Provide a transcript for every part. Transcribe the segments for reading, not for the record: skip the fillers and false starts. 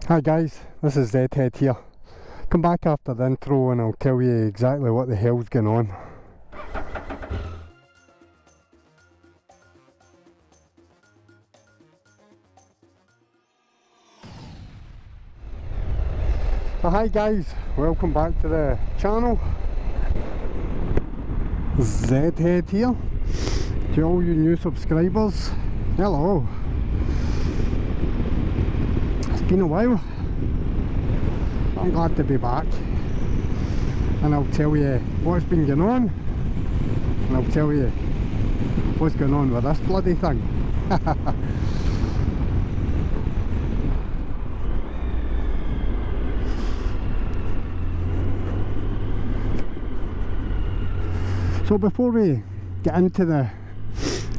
Hi guys, this is Zedhead here. Come back after the intro and I'll tell you exactly what the hell's going on. So hi guys, welcome back to the channel. Zedhead here. To all you new subscribers, hello. It's been a while. I'm glad to be back, and I'll tell you what's been going on, and I'll tell you what's going on with this bloody thing. So before we get into the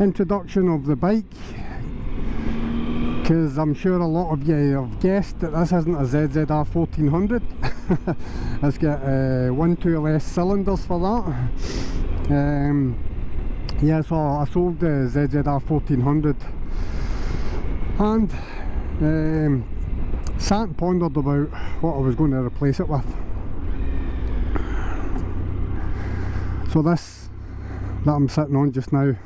introduction of the bike, because I'm sure a lot of you have guessed that this isn't a ZZR 1400. It's got 1-2 less cylinders for that. Yeah, so I sold the ZZR 1400 and sat and pondered about what I was going to replace it with. So this that I'm sitting on just now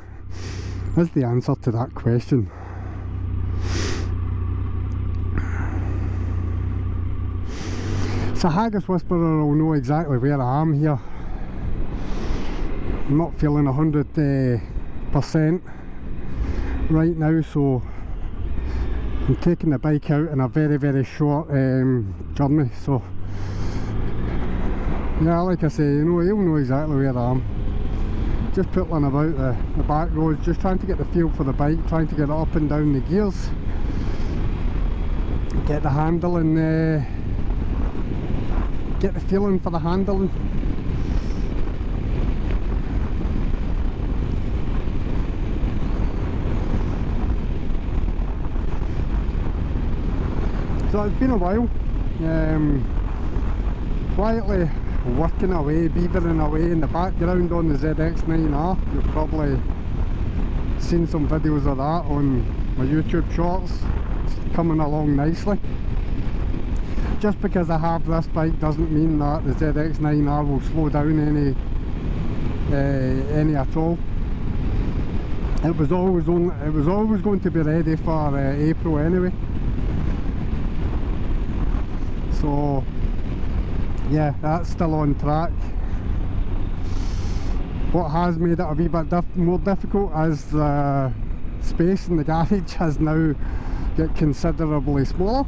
is the answer to that question. So Haggis Whisperer will know exactly where I am here. I'm not feeling 100% right now, so I'm taking the bike out in a very short journey. So yeah, like I say, you'll know exactly where I am. Just piddling about the back roads, just trying to get the feel for the bike, trying to get it up and down the gears, get the handling, get the feeling for the handling. So it's been a while, quietly working away, beavering away in the background on the ZX9R. You've probably seen some videos of that on my YouTube shorts. It's coming along nicely. Just because I have this bike doesn't mean that the ZX9R will slow down any at all. It was always going to be ready for April anyway. So yeah, that's still on track. What has made it a wee bit more difficult is the space in the garage has now got considerably smaller.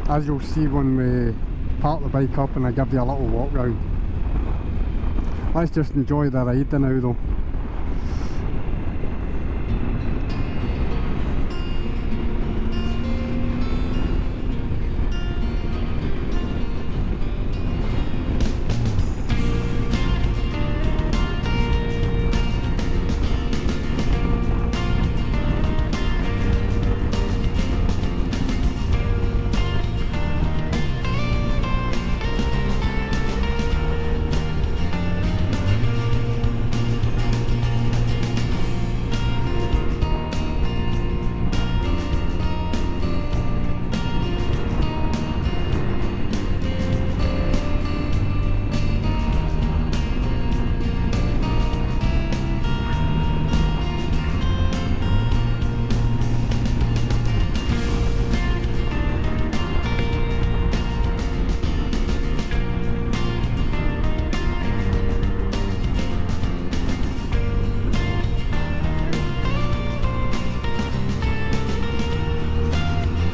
As you'll see when we park the bike up and I give you a little walk round. Let's just enjoy the ride now though.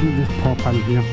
Let me just pop in here.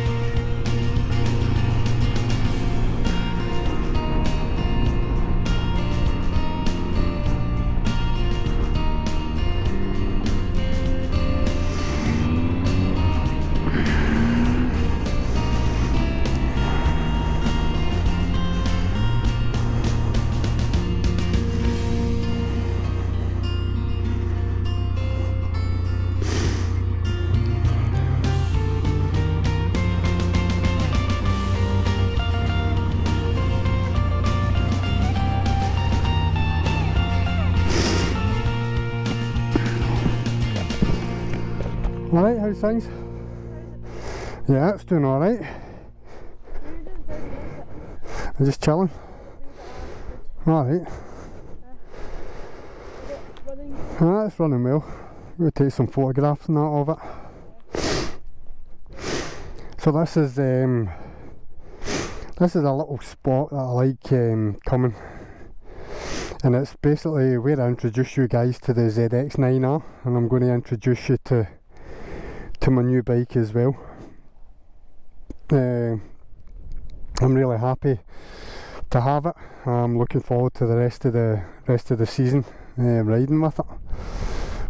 Alright, how's things? Yeah, it's doing alright. I'm just chilling. Alright. It's running well. We'll take some photographs and that of it. So this is a little spot that I like coming, and it's basically where I introduce you guys to the ZX9R, and I'm going to introduce you to my new bike as well. I'm really happy to have it. I'm looking forward to the rest of the season riding with it.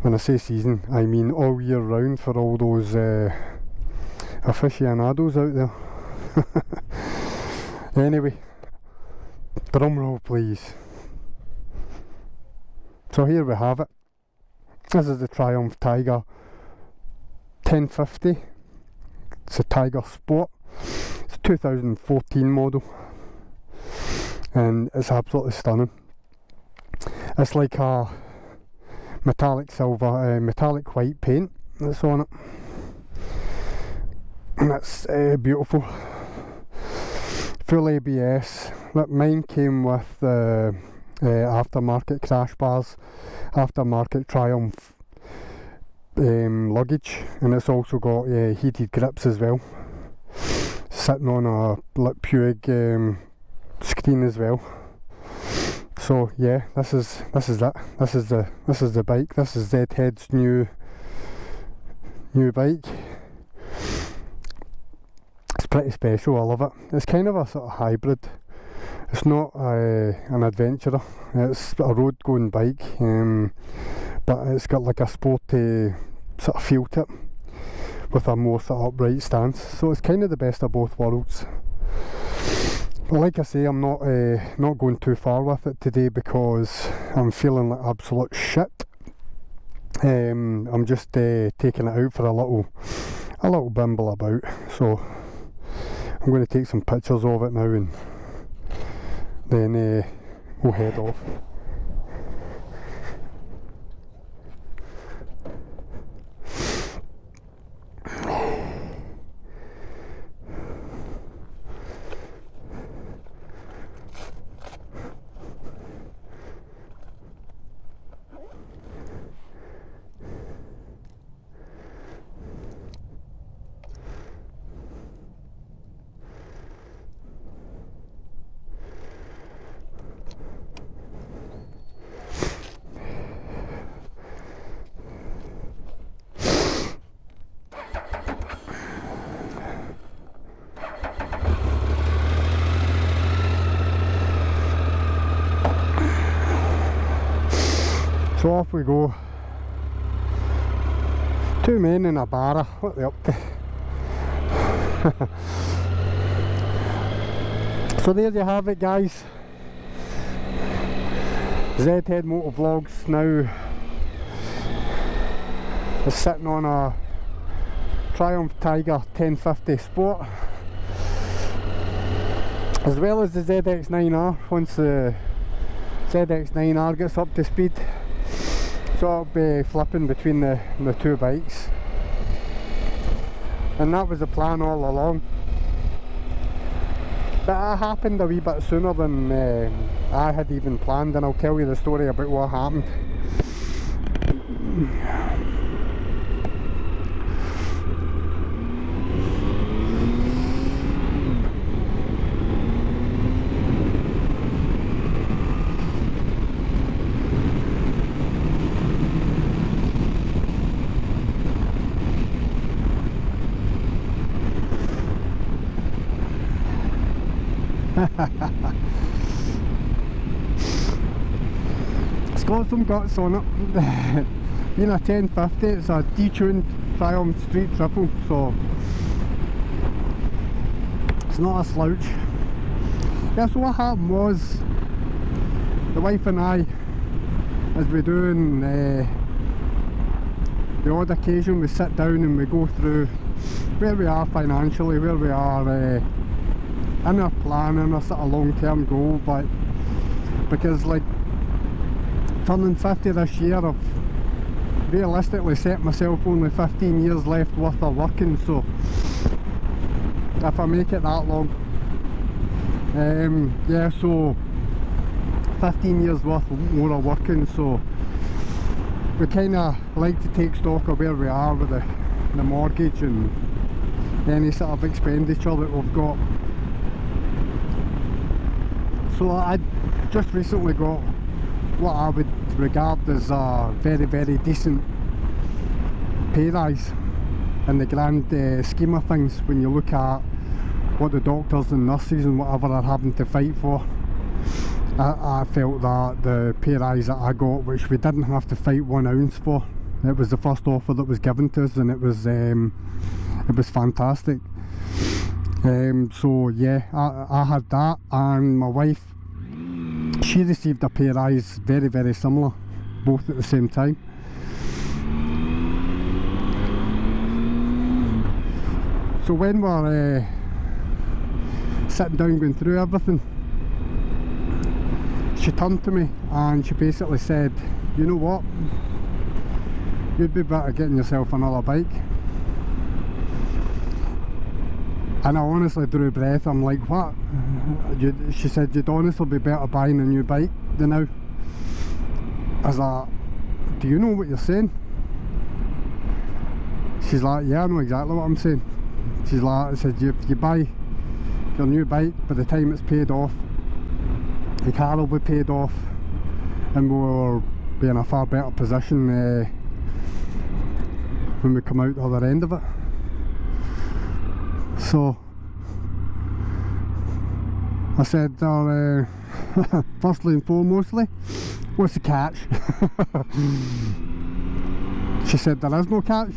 When I say season, I mean all year round for all those aficionados out there. Anyway, drum roll please. So here we have it. This is the Triumph Tiger 1050. It's a Tiger Sport. It's a 2014 model, and it's absolutely stunning. It's like a metallic silver, metallic white paint that's on it, and it's beautiful. Full ABS. Look, mine came with aftermarket crash bars, aftermarket Triumph luggage, and it's also got heated grips as well, sitting on a Puig screen as well. So yeah, this is it. This is the bike. This is Zedhead's new bike. It's pretty special. I love it. It's kind of a sort of hybrid. It's not an adventurer. It's a road going bike, but it's got like a sporty sort of feel to it, with a more sort of upright stance. So it's kind of the best of both worlds. But like I say, I'm not going too far with it today because I'm feeling like absolute shit. I'm just taking it out for a little bimble about. So I'm going to take some pictures of it now, and then we'll head off. So off we go. Two men in a barra, what are they up to? So there you have it, guys. Zedhead Motor Vlogs now is sitting on a Triumph Tiger 1050 Sport, as well as the ZX9R once the ZX9R gets up to speed. So I'll be flipping between the two bikes, and that was the plan all along. But it happened a wee bit sooner than I had even planned, and I'll tell you the story about what happened. It's got some guts on it. Being a 1050, it's a detuned Triumph Street Triple, so it's not a slouch. Yeah, so what happened was, the wife and I, as we do on the odd occasion, we sit down and we go through where we are financially, where we are in our plan, in our sort of long-term goal. But because like turning 50 this year, realistically set myself only 15 years left worth of working, so if I make it that long, yeah, so 15 years worth more of working, so we kind of like to take stock of where we are with the mortgage and any sort of expenditure that we've got. So I just recently got what I would regard as a very, very decent pay rise in the grand scheme of things when you look at what the doctors and nurses and whatever are having to fight for. I felt that the pay rise that I got, which we didn't have to fight 1 ounce for, it was the first offer that was given to us, and it was fantastic. So yeah, I had that, and my wife, she received a pay rise very, very similar, both at the same time. So when we're sitting down going through everything, she turned to me and she basically said, you know what, you'd be better getting yourself another bike. And I honestly drew a breath. I'm like, what? She said, you'd honestly be better buying a new bike than now. I was like, do you know what you're saying? She's like, yeah, I know exactly what I'm saying. She's like, I said, if you buy your new bike, by the time it's paid off, the car will be paid off, and we'll be in a far better position when we come out the other end of it. So I said, firstly and foremostly, what's the catch? She said, there is no catch.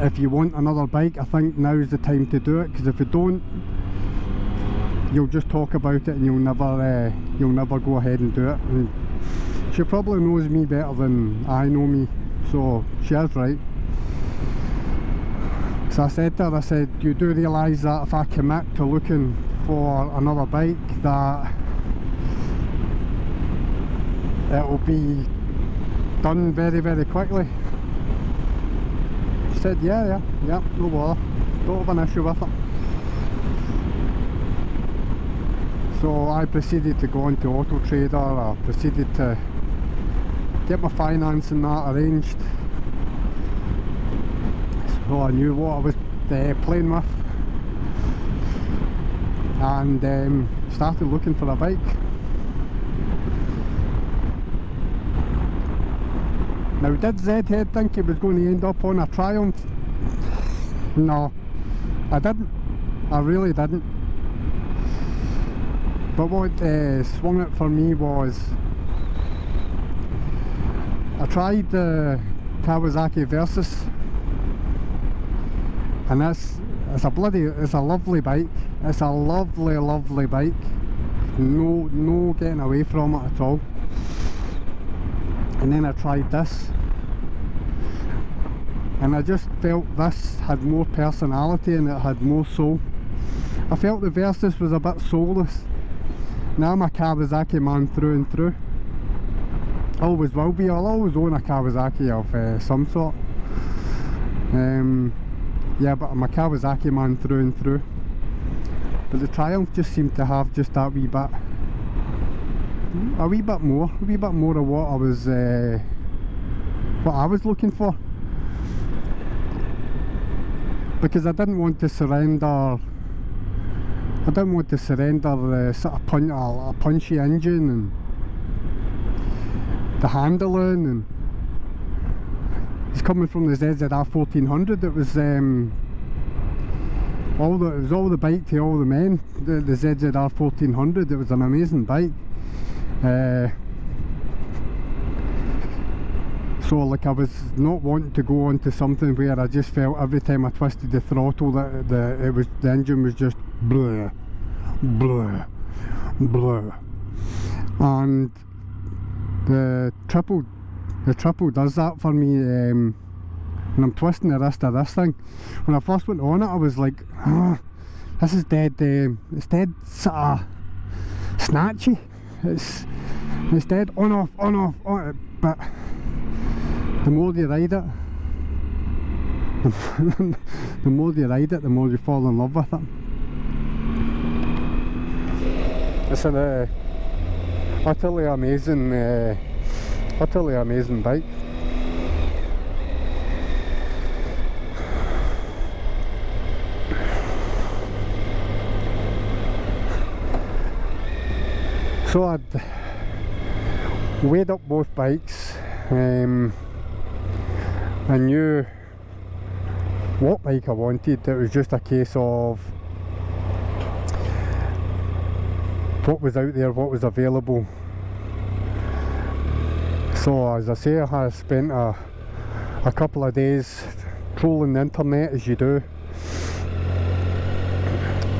If you want another bike, I think now's the time to do it, because if you don't, you'll just talk about it and you'll never go ahead and do it. And she probably knows me better than I know me, so she is right. So I said to her, I said, you do realise that if I commit to looking for another bike, that it will be done very, very quickly? She said, yeah, no bother, don't have an issue with it. So I proceeded to go into Auto Trader. I proceeded to get my finance and that arranged, so I knew what I was playing with, and started looking for a bike. Now, did Zedhead think he was going to end up on a Triumph? No, I didn't. I really didn't. But what swung it for me was, I tried the Kawasaki Versys, and it's a lovely bike. It's a lovely, lovely bike. No getting away from it at all. And then I tried this, and I just felt this had more personality and it had more soul. I felt the Versys was a bit soulless. Now I'm a Kawasaki man through and through. Always will be. I'll always own a Kawasaki of some sort. Yeah, but I'm a Kawasaki man through and through. But the Triumph just seemed to have just that wee bit, a wee bit more of what I was looking for. Because I didn't want to surrender. I didn't want to surrender the sort of a punchy engine and the handling, and it's coming from the ZZR 1400. It was all the bike to all the men. The ZZR 1400. It was an amazing bike. So like, I was not wanting to go on to something where I just felt every time I twisted the throttle that the engine was just blah, blah, blah. And the triple does that for me. And I'm twisting the wrist of this thing. When I first went on it, I was like, this is dead. It's dead sort of snatchy. It's dead on off. But the more you ride it, the more you ride it, the more you fall in love with it. It's an utterly amazing bike. So I'd weighed up both bikes. I knew what bike I wanted. It was just a case of what was out there, what was available. So as I say, I spent a couple of days trolling the internet, as you do,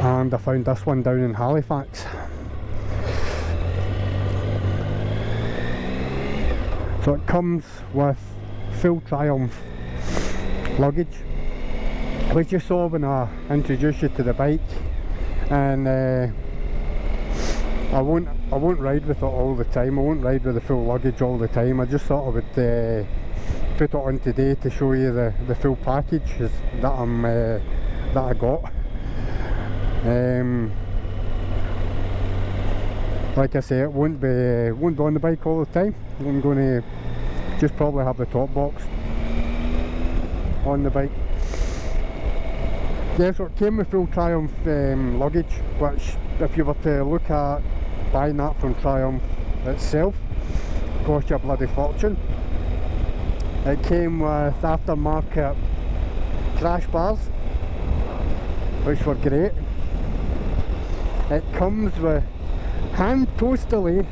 and I found this one down in Halifax. So it comes with full Triumph luggage, which you saw when I introduced you to the bike, and I won't ride with it all the time. I won't ride with the full luggage all the time. I just thought I would put it on today to show you the full package that I got. Like I say, it won't be on the bike all the time. I'm going to just probably have the top box on the bike. Yeah, so it came with full Triumph luggage, which if you were to look at buying that from Triumph itself, cost you a bloody fortune. It came with aftermarket crash bars, which were great. It comes with hand toastily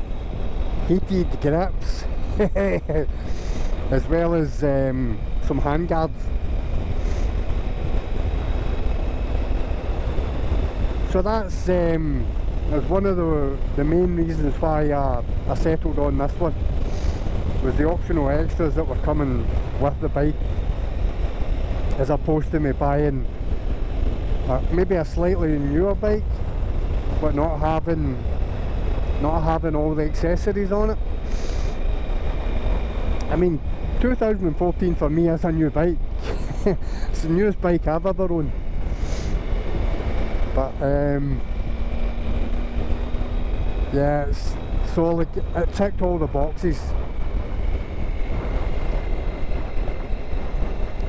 heated grips, as well as some hand guards. So that's one of the main reasons why I settled on this one, was the optional extras that were coming with the bike, as opposed to me buying maybe a slightly newer bike but not having all the accessories on it. I mean, 2014 for me is a new bike. It's the newest bike I've ever owned. But yeah, so like, it ticked all the boxes.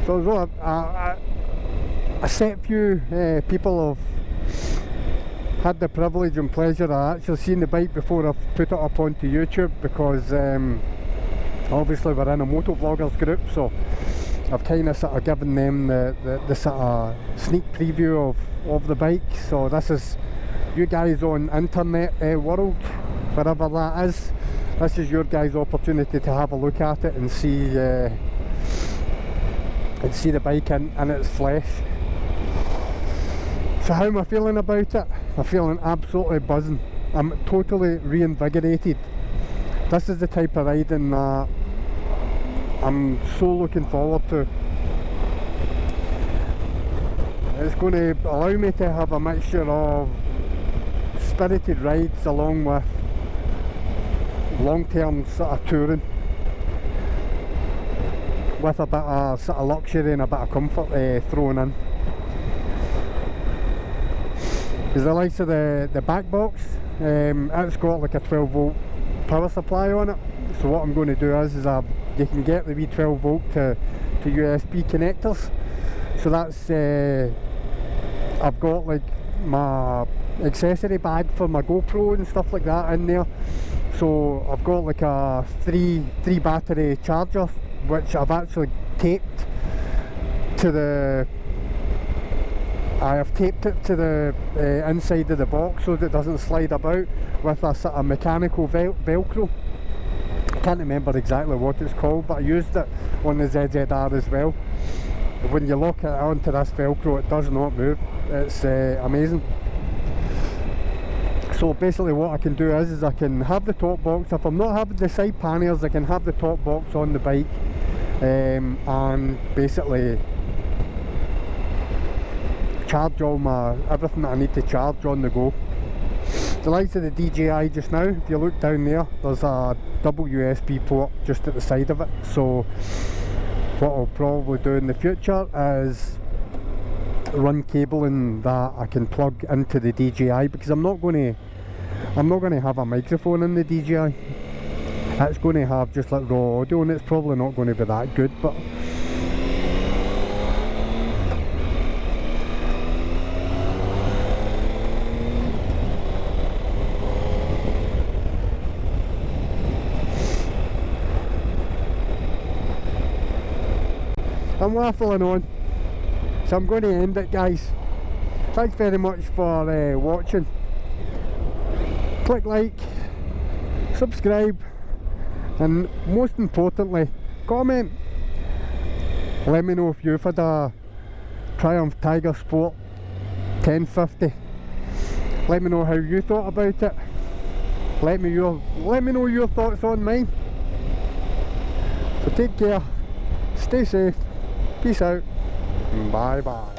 So a set few people have had the privilege and pleasure of actually seeing the bike before I've put it up onto YouTube, because obviously we're in a motovloggers group, so I've kind of sort of given them the sort of sneak preview of the bike. So this is you guys on internet world, wherever that is. This is your guys' opportunity to have a look at it and see the bike in its flesh. So how am I feeling about it? I'm feeling absolutely buzzing. I'm totally reinvigorated. This is the type of riding that I'm so looking forward to. It's going to allow me to have a mixture of spirited rides along with long-term sort of touring, with a bit of sort of luxury and a bit of comfort thrown in. There's the likes of the back box. It's got like a 12 volt power supply on it. So what I'm going to do is you can get the wee 12 volt to USB connectors. So that's I've got like my accessory bag for my GoPro and stuff like that in there. So I've got like a three battery charger, which I've actually taped to the I have taped it to the inside of the box so that it doesn't slide about, with a sort of mechanical velcro. I can't remember exactly what it's called, but I used it on the ZZR as well. When you lock it onto this velcro, it does not move. It's amazing. So basically what I can do is I can have the top box. If I'm not having the side panniers, I can have the top box on the bike, and basically charge all everything that I need to charge on the go. The likes of the DJI just now, if you look down there, there's a double USB port just at the side of it. So what I'll probably do in the future is run cabling that I can plug into the DJI, because I'm not going to have a microphone in the DJI. It's going to have just like raw audio, and it's probably not going to be that good, but I'm waffling on, so I'm going to end it, guys. Thanks very much for watching. Click like, subscribe, and most importantly, comment. Let me know if you've had a Triumph Tiger Sport 1050. Let me know how you thought about it. Let me know your thoughts on mine. So take care, stay safe, peace out, bye bye.